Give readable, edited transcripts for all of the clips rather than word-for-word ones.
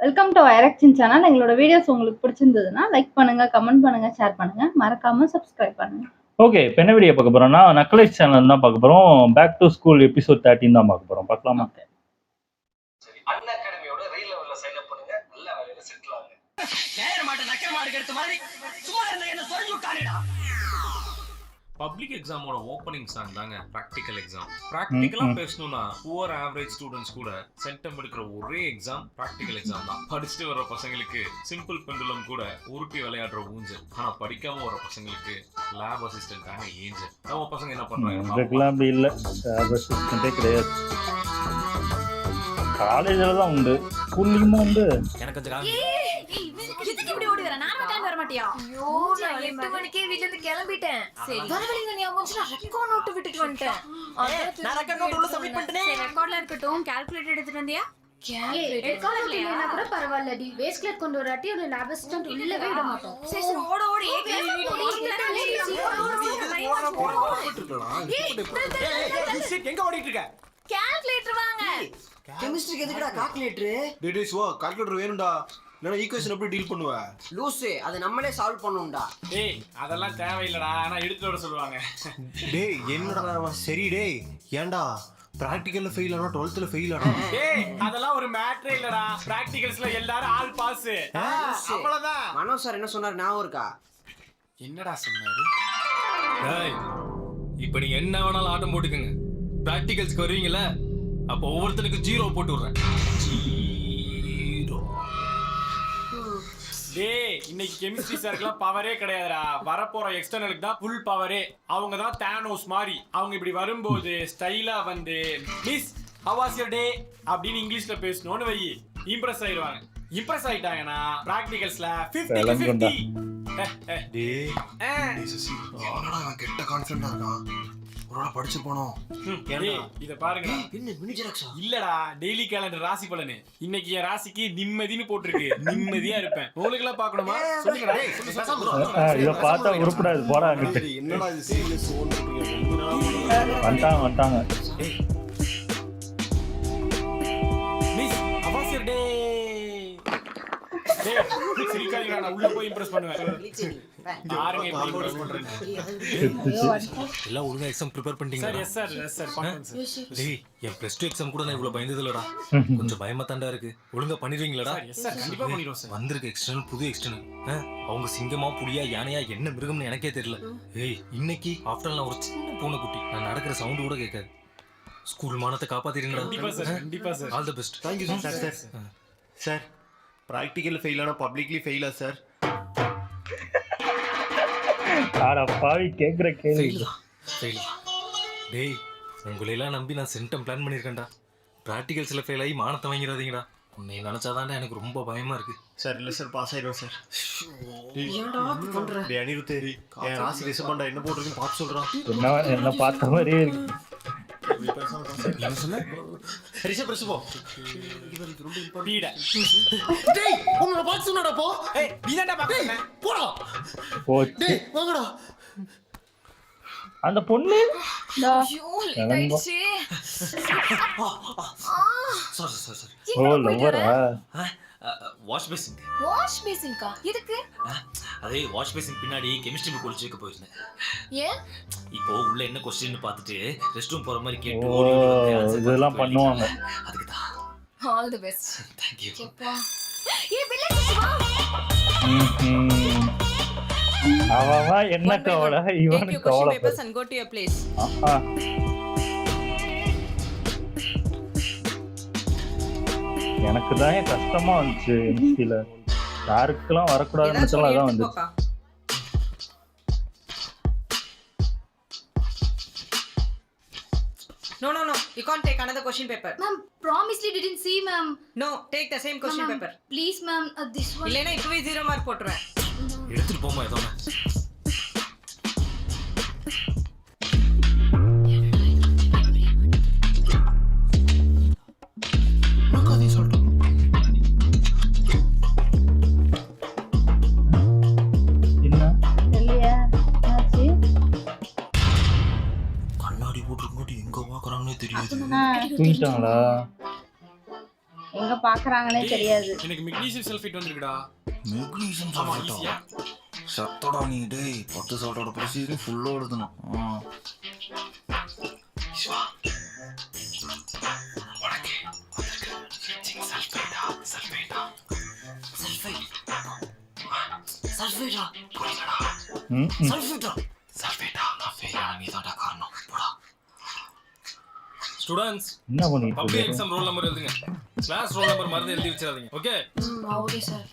Welcome to ஐரக்சின் channel. எங்களோட videos உங்களுக்கு பிடிச்சிருந்ததுன்னா லைக் பண்ணுங்க, கமெண்ட் பண்ணுங்க, ஷேர் பண்ணுங்க, மறக்காம சப்ஸ்கிரைப் பண்ணுங்க. ஓகே, இப்போ என்ன வீடியோ பார்க்க போறோம்னா நக்கலைஸ் சேனல் தான் பார்க்க போறோம். பேக் டு ஸ்கூல் எபிசோட் 13 தான் பார்க்க போறோம். பார்க்கலாமா? சரி, அன் அகாடமியோட ரீல் லெவல்ல சைன் அப் பண்ணுங்க. நல்ல வேலையில செட்டில் ஆகுங்க. நேர மாட்ட நக்கற மாடு எடுத்த மாதிரி சும்மா இருந்த என்ன சொல்லி விட்டானேடா. பப்ளிக் எக்ஸாமோட ஓப்பனிங் சாங் தாங்க ப்ராக்டிக்கல் எக்ஸாம். ப்ராக்டிக்கலா பேசணும்னா புவர் ஆவரேஜ் ஸ்டூடெண்ட்ஸ் கூட சென்டம் எடுக்கிற ஒரே எக்ஸாம் ப்ராக்டிக்கல் எக்ஸாம் தான். படிச்சுட்டு வர பசங்களுக்கு சிம்பிள் பெண்டுலம் கூட உருட்டி விளையாடுற ஊஞ்சல். ஆனா படிக்காம வர பசங்களுக்கு லேப் அசிஸ்டன்ட் தாங்க ஏஞ்சல். நம்ம பசங்க என்ன பண்றாங்க? இதுக்கெல்லாம் அப்படி இல்லை, லேப் அசிஸ்டன்ட்டே கிடையாது. காலேஜில் தான் உண்டு, ஸ்கூல்லையுமா உண்டு. எனக்கு கொஞ்சம் எதுக்கு இப்படி ஓடி வர? நான் டைம் வர மாட்டியா? ஐயோ, நான் 8 மணிக்கே வீட்ல இருந்து கிளம்பிட்டேன். சரி, வரவழிங்க நீ அவங்க ரெக்கார்ட் நோட் விட்டுட்டு வந்துட்டேன். நான் ரெக்கார்ட் நோட் உள்ள சப்மிட் பண்ணிட்டேன். ரெக்கார்ட்ல இருக்கட்டும், கால்குலேட்டர் எடுத்துட்டு வந்தியா? ரெக்கார்ட்ல இல்லனா கூட பரவாயில்லடி. வேஸ்ட்லெட் கொண்டு வராட்டி ஒரு லேப் அசிஸ்டன்ட் உள்ளவே விட மாட்டோம். சரி சரி, ஓட ஓட எங்க ஓடிட்டு இருக்க? கால்குலேட்டர் வாங்க. கெமிஸ்ட்ரிக்கு எதுக்குடா கால்குலேட்டர்? டேய் சுவா, கால்குலேட்டர் வேணும்டா. இல்லனா ஈக்குவேஷன் எப்படி டீல் பண்ணுவ? லூசு, அதை நம்மளே சால்வ் பண்ணுவோம்டா. டேய் அதெல்லாம் தேவையில்லடா, ஆனா எடுத்து வர சொல்லுவாங்க. டேய் என்னடா சரி டேய், ஏன்டா பிராக்டிகல்ல ஃபெயில் ஆனா 12th ஃபெயில் ஆனா? டேய் அதெல்லாம் ஒரு மேட்டரே இல்லடா. பிராக்டிகல்ஸ்ல எல்லாரும் ஆல் பாஸ். அவ்வளவுதான். மனோஜ் சார் என்ன சொன்னார் ஞாபகம் இருக்கா? என்னடா சொன்னாரு? டேய் இப்போ நீ என்ன வேணாலும் ஆட்டம் போட்டுக்கங்க. பிராக்டிகல்ஸ்க்கு வருவீங்கல, அப்போ ஒவ்வொருத்தனுக்கு 0 போட்டு விடுறேன். 0. டேய் இன்னைக்கு கெமிஸ்ட்ரி சார்க்குலாம் பவரே கிடையாதுடா. வரப்போற எக்ஸ்டர்னலுக்கு தான் ஃபுல் பவரே. அவங்க தான் தானோஸ் மாதிரி. அவங்க இப்படி வரும்போது ஸ்டைலா வந்து miss how was your day அப்படின்னு இங்கிலீஷ்ல பேசணும்னு வை, இம்ப்ரெஸ் ஆயிடுவாங்க. இம்ப்ரெஸ் ஆயிட்டாங்கன்னா பிராக்டிகல்ஸ்ல 50-50. டேய் என்னடா நான் கெட்ட கான்ஃபிடன்ட்டா இருக்கான். ஒருவேளை படிச்சு போனோம். இத பாருங்க, என்ன மினி ஜெராக்ஸா? இல்லடா டெய்லி கேலண்டர் ராசி பலனு. இன்னைக்கு என் ராசிக்கு நிம்மதின்னு போட்டிருக்கு. நிம்மதியா இருப்பேன். உங்களுக்கு எல்லாம் பார்க்கணுமா? சொல்லுங்கடா. இதை பார்த்தா உருப்படாது, போடா அங்கிட்டு. என்னடா இது சீரியஸ் வந்துட்டாங்க. மிஸ் அவாசியர் டே. டேய் சிரிக்காதீங்கடா, நான் உள்ள போய் இம்ப்ரெஸ் பண்ணுவேன். பாருங்க எப்படி இம்ப்ரெஸ் பண்றேன். எல்லாம் ஒழுங்கா எக்ஸாம் ப்ரிப்பேர் பண்ணிட்டீங்களா? சார் எஸ் சார் பாருங்க சார். டேய் என் +2 எக்ஸாம் கூட நான் இவ்வளவு பயந்தது இல்லடா. கொஞ்சம் பயமா தாண்டா இருக்கு. ஒழுங்கா பண்ணிடுவீங்களாடா? எஸ் சார் கண்டிப்பா பண்ணிடுவோம் சார். வந்திருக்க எக்ஸ்டர்னல் புது எக்ஸ்டர்னல் அவங்க சிங்கமா புலியா யானையா என்ன மிருகம்னு எனக்கே தெரியல. ஏய் இன்னைக்கு ஆஃப்டர் நான் ஒரு சின்ன பூனை குட்டி. நான் நடக்கிற சவுண்ட் கூட கேட்காது. ஸ்கூல் மானத்தை காப்பாத்திடுங்கடா. கண்டிப்பா sir. All the best. Thank you sir. Sir practical fail ஆனா பப்ளிக்லி ஃபெயிலா சார்? ஆடா பாவி, கேக்குற கேள்வி. ஃபெயில். டேய் உங்களையெல்லாம் நம்பி நான் சென்டம் பிளான் பண்ணியிருக்கேன்டா. ப்ராக்டிகல்ஸ்ல ஃபெயில் ஆகி மானத்தை வாங்கிறாதீங்கடா. உன்னை நினைச்சாதான்டா எனக்கு ரொம்ப பயமா இருக்கு. சார் இல்ல சார், பாஸ் ஆயிடுவேன் சார். ஏன்டா அப்படி பண்ற? டேய் அனிருத், என் ராசி ரிசபண்டா என்ன போட்டுருக்குன்னு பார்த்து சொல்றான். என்ன பார்த்த மாதிரியே இருக்கு. என்ன சொன்ன? ரிஷப் ரிஷபோ பீட. டேய் உன்னோட பார்த்து சொன்னடா போ. ஏய் நீதான்டா பாக்கறேன். போடா. போச்சு. டேய் வாங்கடா. அந்த பொண்ணு ஐயோ லேட் ஆயிடுச்சு. சாரி. ஓ லவ்வரா? Wash basin. வாஷ் பேசின்கா எதுக்கு? அதே வாஷ் பேசிங் பின்னாடி கெமிஸ்ட்ரி புக் ஒளிச்சு வைக்க போயிருந்தேன். ஏன்? இப்போ உள்ள என்ன கொஸ்டின் பார்த்துட்டு ரெஸ்ட் ரூம் போற மாதிரி கேட்டு ஓ, இதெல்லாம் பண்ணுவாங்க. அதுக்கு தான். All the best. Thank you. எப்பா ஏய் பிள்ளை வா. அவன் என்ன கவலை, இவனுக்கு கவலை. papers and go to your place. எனக்கு தான் கஷ்டமா வந்துச்சு எம்சில. யாருக்கெல்லாம் வரக்கூடாதுன்னு நினைச்சாலும் அதான் வந்துச்சு. No, you can't take another question paper. Ma'am, promisely didn't see, ma'am. No, take the same question Ma'am, paper. please, ma'am, this one. இல்லைன்னா இப்பவே 0 மார்க் போட்டுருவேன். எடுத்துட்டு போமா ஏதோ. என்ன இல்லையா? என்னாச்சு? கண்ணாடி போட்டுருக்கோட்டி எங்க பாக்குறாங்கன்னே தெரியுது. தூங்கிட்டாங்களா? எங்க பாக்குறாங்கன்னே தெரியாது. எனக்கு மெக்னீசியம் சல்ஃபேட் வந்திருக்குடா. மெக்னீசியம் ஆமா சல்ஃபேட்டா ஈஸியா. சத்தோட நீ டேய் 10 சால்ட்டோட ப்ரொசீஜர் ஃபுல்லா எழுதணும். சிவா உனக்கு சல்ஃபேட்டா சல்ஃபேட்டா சல்ஃபேட்டா புரியலடா. சல்ஃபேட்டா சல்ஃபேட்டா நான் ஃபெயிலா நீ தான்டா காரணம். போடா. ஸ்டூடண்ட்ஸ் என்ன பண்ணிட்டு பப்ளிக் இருக்காரு? எக்ஸாம் ரோல் நம்பர் எழுதுங்க. கிளாஸ் ரோல் நம்பர் மறந்து எழுதி வச்சிராதீங்க. ஓகே? Okay sir.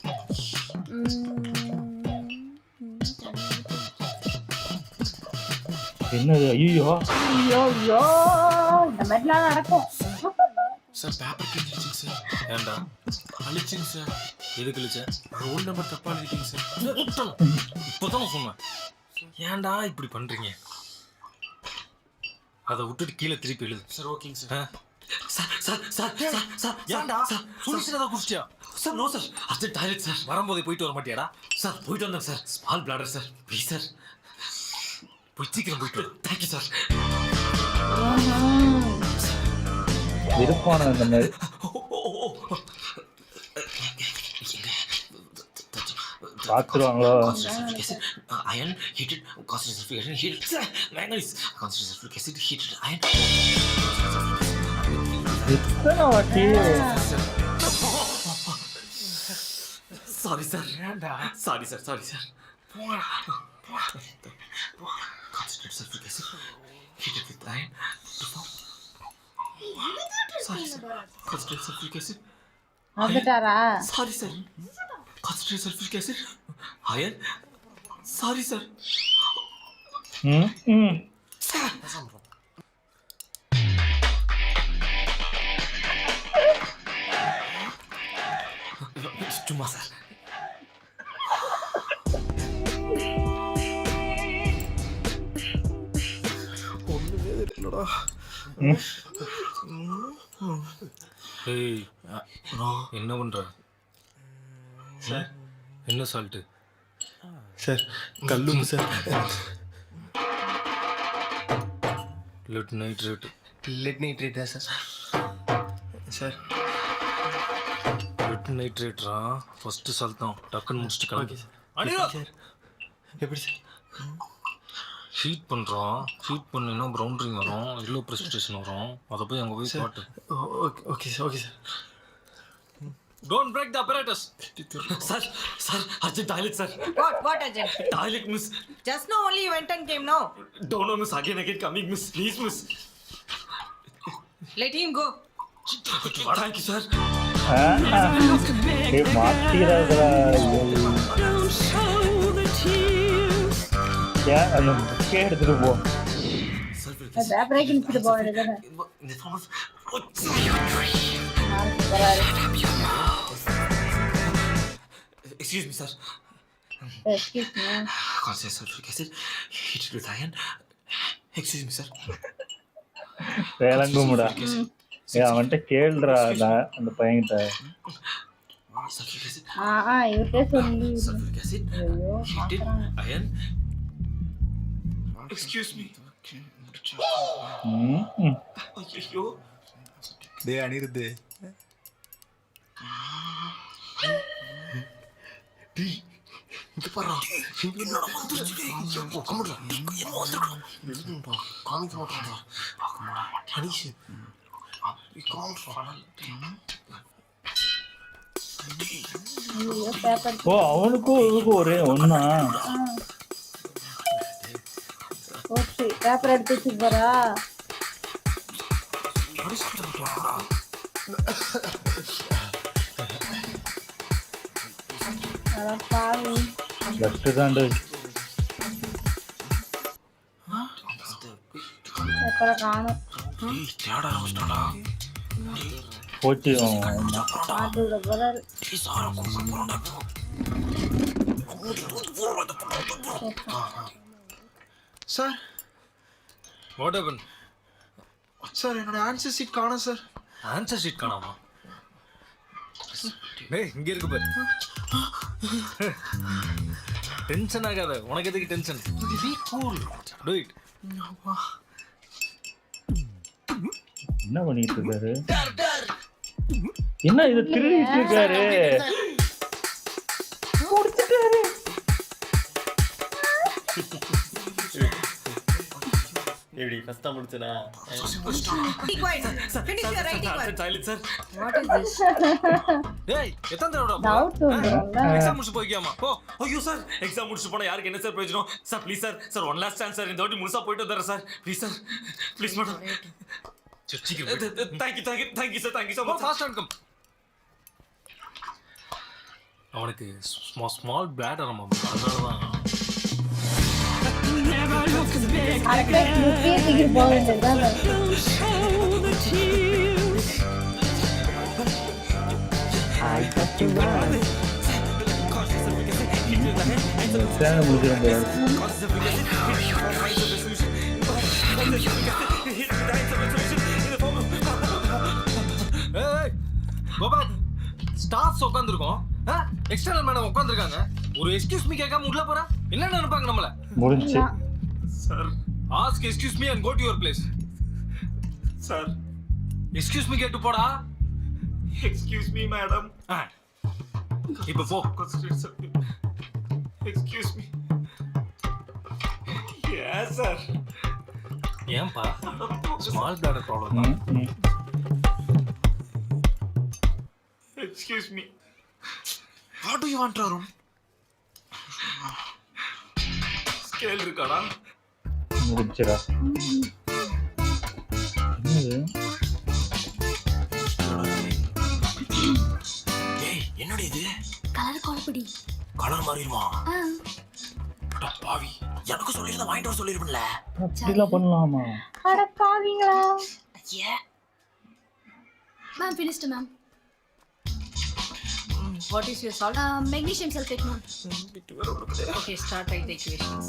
என்னது? ஐயோ ஐயோ ஐயோ இந்த மாதிரிலாம் நடக்கும். சார் பேப்பர் கிழிச்சிங்க சார். ஏன்டா அழிச்சிங்க சார். எதுக்கு இழுச்ச? ரோல் நம்பர் தப்பா எழுதிட்டீங்க சார். இப்போதான் சொன்னேன். ஏன்டா இப்படி பண்றீங்க? அதை விட்டுட்டு கீழே திருப்பி எழுது. சார் ஓகேங்க sir. Sir sir sir sir sir ஏன்டா சுழிச்சதா குடிச்சியா? Sir no sir urgent toilet sir. வரும்போது போயிட்டு வர மாட்டியாடா? சார் போயிட்டு வந்தேன் sir. Small bladder sir. Please sir. போய் சீக்கிரம் போயிட்டு தேங்க்யூ சார். விருப்பான இந்த மாதிரி பார்த்துருவாங்களோ? Iron heated concentration heated manganese concentration acid heated iron. எத்தனை வாட்டி sorry sir. Sorry sir sorry sir. Concentrate sulphuric acid heated with iron to form. Sorry sir. Concentrate sulphuric acid வந்துட்டாரா? Sorry sir. Concentrate sulphuric acid ion. Sorry sir. சும்மா sir. ஒண்ணுமே தெரியலடா. ஏய் என்ன பண்ற sir? என்ன சால்ட்டு சார்? கல்லுங்க sir. Lead nitrate. Lead நைட்ரேட்டா சார்? சார் லெட் நைட்ரேட்ரா ஃபர்ஸ்ட் சால்ட் தான். டக்குன்னு முடிச்சுட்டு கிளம்பி. அனிதா சார் எப்படி சார்? ஹீட் பண்ணுறோம். ஹீட் பண்ணினா ப்ரௌன் ரிங் வரும், எல்லோ ப்ரெசிபிடேஷன் வரும். அதை போய் அங்கே போய் காட்டு. Okay okay sir. Okay sir. Don't break the apparatus. Sir sir urgent toilet sir. What urgent? Toilet miss. Just now only you went and came now. Don't know miss. Again coming miss. Please miss. Let him go. Thank you sir. மாத்திராதரா அந்த புக்கே எடுத்துட்டு போ. பேப்பரே கிழிச்சிட்டு போக வேண்டியதானே? Excuse me sir. Excuse me. Concentrate sulfuric acid heated with iron. Excuse me sir. சேலங்குமுடா. அவன்கிட்ட கேள்றா அந்த பையன்கிட்ட. Sulfuric acid. இவர்கிட்ட சொல்லி. Sulfuric acid ஐயோ heated iron. Excuse me. ஐயோ டே அனிருத்து. டேய் இங்க பாரு. என்னடா வந்துருச்சு டேய். ஐயோ கம்முடா. என்ன வந்துருடா. காமிக்க மாட்டான்டா. அனிஷ். பேப்பர். ஓ அவனுக்கும் இதுக்கும் ஒரே ஒண்ணா? ஓகே பேப்பர் எடுத்து வச்சு போறா. பாவி லெஃப்ட் தாண்டு. பேப்பரை காணும். தேட ஆரம்பிச்சிட்டாடா. போச்சு. மாட்டு விட போறாரு. Sir what happen? சார் என்னோட ஆன்சர் சீட் காணோம் சார். ஆன்சர் ஷீட் காணாமா? டேய் இங்க இருக்கு பாரு. டென்ஷன் ஆகாத. உனக்கு எதுக்கு tension? Be cool. Do it. என்ன பண்ணிட்டு இருக்காரு? என்ன இது திருடிட்டு இருக்காரு? முடிச்சிட்டாரு. எப்படி ஃபர்ஸ்டா முடிச்சனா? Be quiet. Finish your writing work. Silent sir. What is this? டேய் எத்தனை தடவை டவுட் வந்துரும்ல. எக்ஸாம் முடிச்சு போய்க்காமா போ. ஐயோ சார் எக்ஸாம் முடிச்சு போனா யாருக்கு என்ன சார் பிரயோஜனம்? Sir please sir one last chance sir இந்த வாட்டி முழுசா போயிட்டு வந்துறேன் sir please sir please madam. Thank you so much. Fast and come. அவனுக்கு ஸ்மால் பிளாடர் அதனால தான் அடுத்த முக்கிய தூக்கி போக வேண்டியதுதான். சேனல் முடிச்சிடும் போது. கோபால் ஸ்டாஃப்ஸ் உட்காந்துருக்கோம், எக்ஸ்டர்னல் மேடம் உட்காந்துருக்காங்க. ஒரு எக்ஸ்கியூஸ் மீ கேட்காம உள்ள போறா என்ன நினைப்பாங்க நம்மள? முடிஞ்சு sir ask excuse me and go to your place. Sir excuse me கேட்டு போடா. Excuse me madam. இப்போ போ. Excuse me. Yes sir. ஏன்பா ஸ்மால் பிளாடர் ப்ராப்ளம் தான். Excuse me. What do you want, Arun? Scale இருக்காடா? முடிச்சிடா. ஏய் என்னடி இது? கலர் கோலப்படி. கலர் மாறிடுமா? பாவி எனக்கு சொல்லிருந்தா வாங்கிட்டு வர சொல்லிருப்பேன்ல. அப்படிலாம் பண்ணலாமா? அட பாவீங்களா. ஐயா ma'am finished ma'am. What is your salt? Magnesium sulfate ma'am. Okay, start write the equations.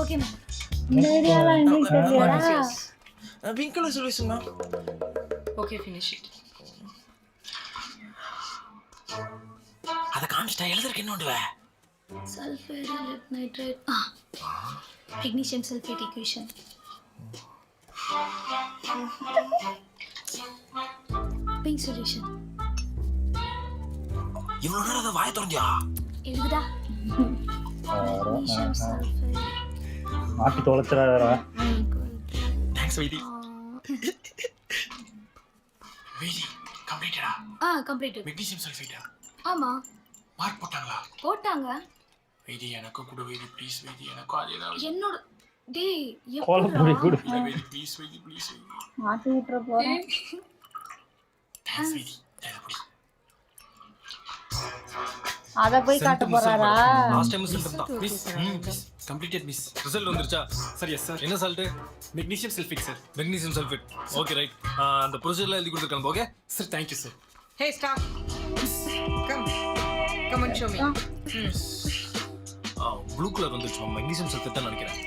Okay ma'am. இந்த ஐடியாலாம் எங்களுக்கு What is தெரியாதா? yours? pink color solution ma'am. Okay, finish it. அத காமிச்சா எழுதுறதுக்கு என்ன பண்ணுவ? Sulfate lead nitrate. Magnesium sulfate equation. Pink solution. இவ்வளவு நேரம் அத வாயை திறந்தியா? எழுதுடா. Magnesium sulfate. மாட்டி தொலைச்சிடாதடா. தேங்க்ஸ் வைதி. வைதி கம்ப்ளீட்டடா. completed. மெக்னீசியம் சல்ஃபேட்டா? ஆமா மார்க் போட்டாங்களா? போட்டாங்க. வைதி எனக்கு கூட வைதி ப்ளீஸ் வைதி எனக்கு அதேதான். என்னோட டேய் கோலப்பொடி கொடு. Why this please why this please why this. மாட்டி விட்டுற போறேன். Thanks why this. தேங்க்ஸ். அத போய் காட்ட போறாரா? லாஸ்ட் டைம் சென்டம் தான். Miss completed miss. ரிசல்ட் வந்துருச்சா? சரி எஸ் சார். என்ன salt? Magnesium sulphate sir. Magnesium sulphate. Okay right. அந்த ப்ரொசீஜர்ல எழுதி கொடுத்துருக்காங்க. Okay sir thank you sir. Hey, stop. Come and show me. Blue colour வந்துருச்சு. மெக்னீசியம் சல்ஃபேட் தான் நினைக்கிறேன்.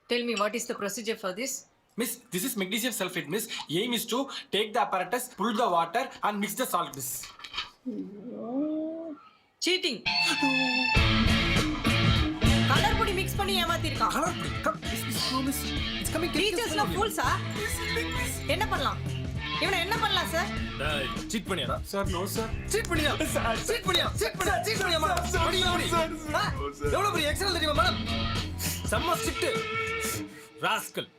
Tell me, what is the procedure for this? Miss, this is magnesium sulfate, miss. Aim is to take the apparatus, pull the water and mix the salt, miss. Cheating. Color podi mix பண்ணி ஏமாத்திருக்கான். Color, come, miss, no, miss. It's coming. Teachers-லாம் fools-ஆ? என்ன பண்ணலாம்? இவனை என்ன பண்ணலாம் sir? டேய் cheat பண்ணியாடா? Sir, no, sir. Cheat பண்ணியா? Cheat பண்ணியா? சீட் பண்ணியா? சீட் பண்ணியா மேடம்? எவ்வளவு பெரிய எக்ஸல் தெரியுமா மேடம்? செம்ம ஸ்ட்ரிக்ட் ராஸ்கல்.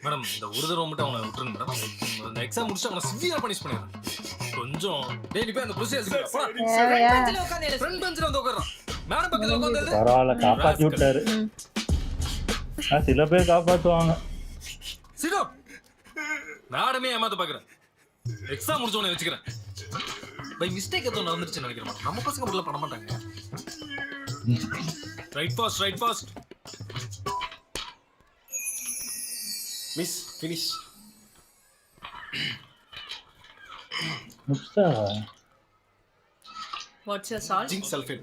மேடம் இந்த ஒரு தடவை மட்டும் அவனை விட்டுருங்க மேடம். இந்த எக்ஸாம் முடிச்சு அவனை சிவியரா பனிஷ் பண்ணிடுறேன். கொஞ்சம் டேய் நீ போய் அந்த ப்ரொசீஜர் போடா. பெஞ்சில உட்கார்ந்து எழுது. ஃப்ரண்ட் பெஞ்சில வந்து உட்கார்றான். மேடம் பக்கத்துல உட்கார்ந்து எழுது. பரவாயில்ல காப்பாத்தி விட்டாரு. சில பேர் காப்பாத்துவாங்க. சிடோ மேடமே ஏமாத்த பாக்குறேன். எக்ஸாம் முடிச்ச உடனே வச்சுக்கிறேன். பை மிஸ்டேக் ஏதோ நடந்துருச்சுன்னு நினைக்கிறேன். நம்ம பசங்க மட்டும் பண்ண மாட்டாங்க. Right fast. Miss, finish. முடிச்சா What's your salt? Zinc sulfate.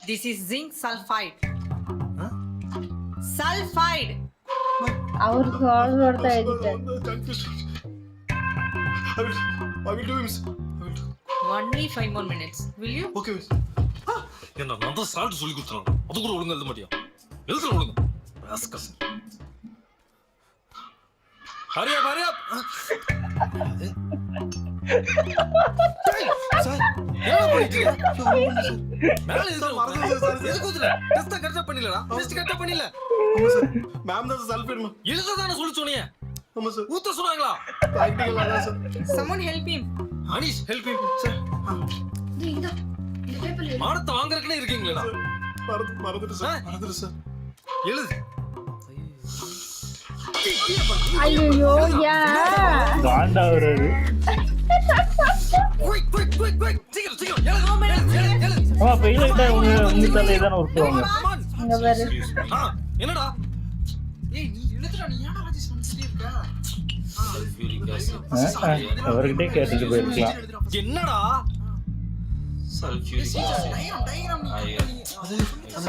This is zinc sulfide. Sulfide. அவருக்கு ஒருத்த எழுதிட்டாரு. I will do, miss. Only 5 more minutes. Will you? Okay, miss. என்ன நான் தான் சால்ட் சொல்லி கொடுத்துறேன். அது கூட ஒழுங்கா எழுத மாட்டியா? எழுதுற ஒழுங்கா. ஹரி அப் சார் என்ன பண்ணிட்டு மேல சார் மறந்துட்டேன் சார். எதுக்கு ஊத்துற டெஸ்ட் கரெக்ட்டா பண்ணிலடா டெஸ்ட் கரெக்ட்டா பண்ணில ஆமா சார் மேம் தான் சல்ஃபேட் மேம். எழுததானே சொல்லி சொன்னீங்க ஆமா சார் ஊத்த சொன்னாங்களா பிராக்டிகல் அதான் sir. someone help him Aneesh help me sir டேய் இந்த பேப்பர்ல எழுது. மானத்தை வாங்குறதுக்குனே இருக்கீங்களா மறந்துட்டு சார் மறந்துட்டு சார். எழுது ஐயோ ஏன் காண்டா வருது. குயிக் குயிக் குயிக் குயிக் சீக்கிரம் சீக்கிரம் எழுது ஆமா ஃபெயில் ஆயிட்டா உங்க தலையை தானே விட்டுருவாங்க. இங்க பாரு. என்னடா ஏய் நீ எழுதுடா நீ ஏன்டா ராஜேஷ் வந்துட்டே இருக்க? அவர்கிட்டே கேட்டுட்டு போயிருக்கலாம். என்னடா diagram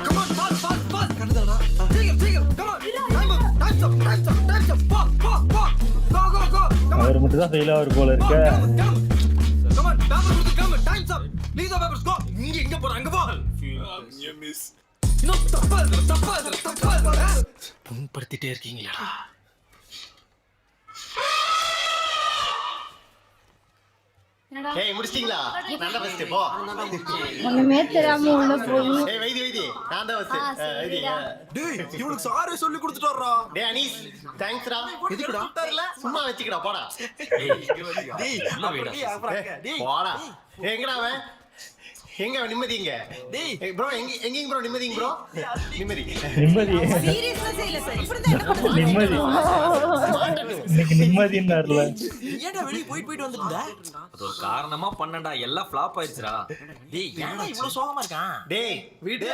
come on fast fast fast கண்டுடா சீக்கிரம் சீக்கிரம் come on time up go அவர் மட்டும் தான் ஃபெயில் ஆவார் போல இருக்க. come on பேப்பர் கொடுத்து come time's up leave the papers go இங்க போற அங்க போ மிஸ். இன்னும் தப்பா இருக்கு புண்படுத்திட்டே இருக்கீங்களா ஏய் முடிச்சிட்டீங்களா? நான் தான் ஃபர்ஸ்ட் போ. ஒண்ணுமே தெரியாம உள்ள போய் ஏய் வைதி நான் தான் ஃபர்ஸ்ட். வைதி. டேய் இவனுக்கு சாரே சொல்லி கொடுத்துட்டு வர்றா. டேய் அனீஸ் தேங்க்ஸ்டா. எதுக்குடா? சும்மா வெச்சிக்கடா போடா. டேய் டேய் போடா. எங்கடா அவன்? எங்க அவன் நிம்மதிங்க? டேய் ப்ரோ எங்கங்க ப்ரோ நிம்மதிங்க ப்ரோ? நிம்மதி. சீரியஸா செய்யல சார் இப்படி தான் என்ன நிம்மதி. இன்னைக்கு நிம்மதின்னார்ல. ஏன்டா வெளிய போயிட்டு வந்துட்டீங்க? அது ஒரு காரணமா பண்ணடா எல்லாம் ஃப்ளாப் ஆயிடுச்சுடா டேய் ஏன்டா இவ்ளோ சோகமா இருக்கான்? டேய் வீட்ல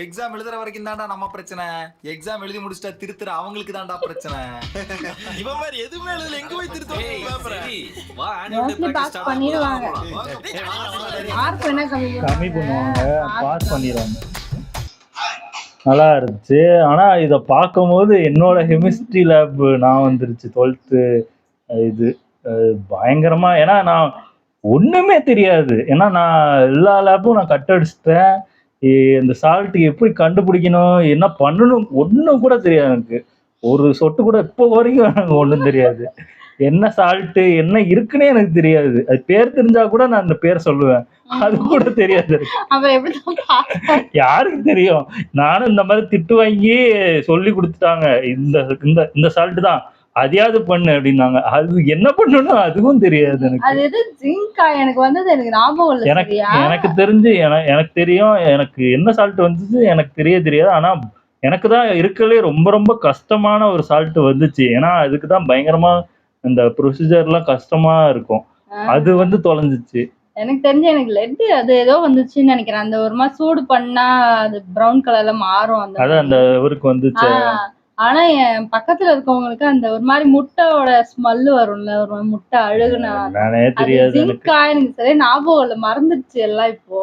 எக்ஸாம் எழுதுற வரைக்கும் தான்டா நம்ம பிரச்சனை. எக்ஸாம் எழுதி முடிச்சிட்டா திருத்துற அவங்களுக்கு தான்டா பிரச்சனை. இவன் மாதிரி எதுவுமே எழுதல எங்க போய் திருத்துவாங்க பேப்பரை? வா மோஸ்ட்லி பாஸ் பண்ணிடுவாங்க. மார்க் என்ன கம்மி பண்ணுவாங்க, பாஸ் பண்ணிடுவாங்க. நல்லா இருந்துச்சு. ஆனா இதை பார்க்கும்போது என்னோட கெமிஸ்ட்ரி லேப் நான் வந்துருச்சு 12th. இது பயங்கரமா, ஏன்னா நான் ஒண்ணுமே தெரியாது. ஏன்னா நான் எல்லா லேப்பும் நான் கட் அடிச்சிட்டேன். இந்த சால்ட் எப்படி கண்டுபிடிக்கணும், என்ன பண்ணணும் ஒன்றும் கூட தெரியாது எனக்கு. ஒரு சொட்டு கூட இப்போ வரைக்கும் எனக்கு ஒன்றும் தெரியாது. என்ன சால்ட்டு என்ன இருக்குன்னே எனக்கு தெரியாது. அது பேர் தெரிஞ்சா கூட நான் அந்த பேர் சொல்லுவேன், அது கூட தெரியாது எனக்கு. அவ எப்படிதான் யாருக்கு தெரியும்? நானும் இந்த மாதிரி திட்டு வாங்கி சொல்லி கொடுத்துட்டாங்க, இந்த இந்த இந்த சால்ட் தான் அதையாவது பண்ணு அப்படின்னாங்க. அது என்ன பண்ணணும் அதுவும் தெரியாது எனக்கு. அது எது ஜிங்கா எனக்கு வந்தது எனக்கு ஞாபகம் இல்ல. எனக்கு சரியா? எனக்கு தெரிஞ்சு எனக்கு தெரியும், எனக்கு என்ன சால்ட் வந்தது எனக்கு தெரியாது. ஆனா எனக்கு தான் இருக்கலே ரொம்ப ரொம்ப கஷ்டமான ஒரு சால்ட் வந்துச்சு. ஏன்னா அதுக்கு தான் பயங்கரமா இந்த ப்ரொசீஜர்லாம் கஷ்டமா இருக்கும். அது வந்து தொலைஞ்சிச்சு. எனக்கு தெரிஞ்சு எனக்கு லெட் அது ஏதோ வந்துச்சுன்னு நினைக்கிறேன். அந்த ஒரு மாதிரி சூடு பண்ணா அது பிரவுன் கலர்ல மாறும். அதான் அந்த இவருக்கு வந்துச்சு. ஆனா என் பக்கத்துல இருக்கவங்களுக்கு அந்த ஒரு மாதிரி முட்டையோட ஸ்மெல் வரும்ல, ஒரு முட்டை அழுகுனா நானே தெரியாது எனக்கு. எனக்கு சரியா ஞாபகம் இல்ல, மறந்துடுச்சு எல்லாம் இப்போ.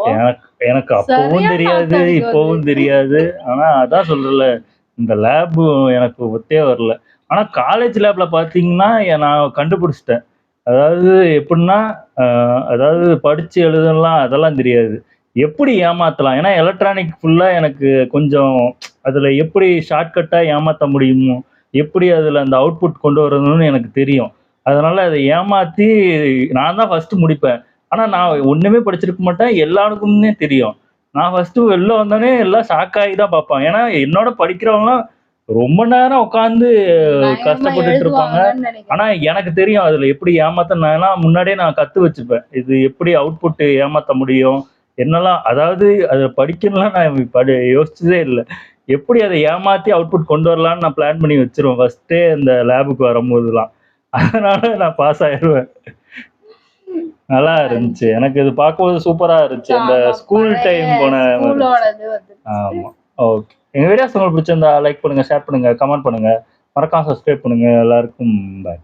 எனக்கு அப்பவும் தெரியாது இப்பவும் தெரியாது. ஆனா அதான் சொல்றல, இந்த லேப் எனக்கு ஒத்தே வரல. ஆனா காலேஜ் லேப்ல பாத்தீங்கன்னா நான் கண்டுபிடிச்சிட்டேன். அதாவது எப்படின்னா, அதாவது படிச்சு எழுதலாம் அதெல்லாம் தெரியாது, எப்படி ஏமாத்தலாம். ஏன்னா எலக்ட்ரானிக் ஃபுல்லா எனக்கு கொஞ்சம் அதுல எப்படி ஷார்ட்கட்டா ஏமாத்த முடியுமோ, எப்படி அதுல அந்த அவுட்புட் கொண்டு வரணும்னு எனக்கு தெரியும். அதனால அதை ஏமாத்தி நான் தான் ஃபர்ஸ்ட் முடிப்பேன். ஆனா நான் ஒண்ணுமே படிச்சிருக்க மாட்டேன், எல்லாருக்குமே தெரியும். நான் ஃபர்ஸ்ட் வெளில வந்தோடனே எல்லாம் ஷாக் ஆகி தான் பார்ப்பேன். ஏன்னா என்னோட படிக்கிறவங்களாம் ரொம்ப நேரம் உட்காந்து கஷ்டப்பட்டுட்டு இருப்பாங்க. ஆனா எனக்கு தெரியும் அதுல எப்படி ஏமாத்தினா முன்னாடியே நான் கத்து வச்சுப்பேன், இது எப்படி அவுட்புட் ஏமாத்த முடியும் என்னெல்லாம். அதாவது அதை படிக்கணும்லாம் நான் யோசிச்சதே இல்லை. எப்படி அதை ஏமாத்தி அவுட்புட் கொண்டு வரலான்னு நான் பிளான் பண்ணி வச்சிருவேன் ஃபர்ஸ்டே இந்த லேபுக்கு வரும்போதுலாம். அதனால நான் பாஸ் ஆயிடுவேன். நல்லா இருந்துச்சு, எனக்கு இது பார்க்கும்போது சூப்பரா இருந்துச்சு. அந்த ஸ்கூல் டைம் போன. ஆமா ஓகே. எங்க வீடியோஸ் உங்களுக்கு பிடிச்சிருந்தா லைக் பண்ணுங்க, ஷேர் பண்ணுங்க, கமெண்ட் பண்ணுங்க, மறக்காம சப்ஸ்கிரைப் பண்ணுங்க. எல்லாருக்கும் பாய்.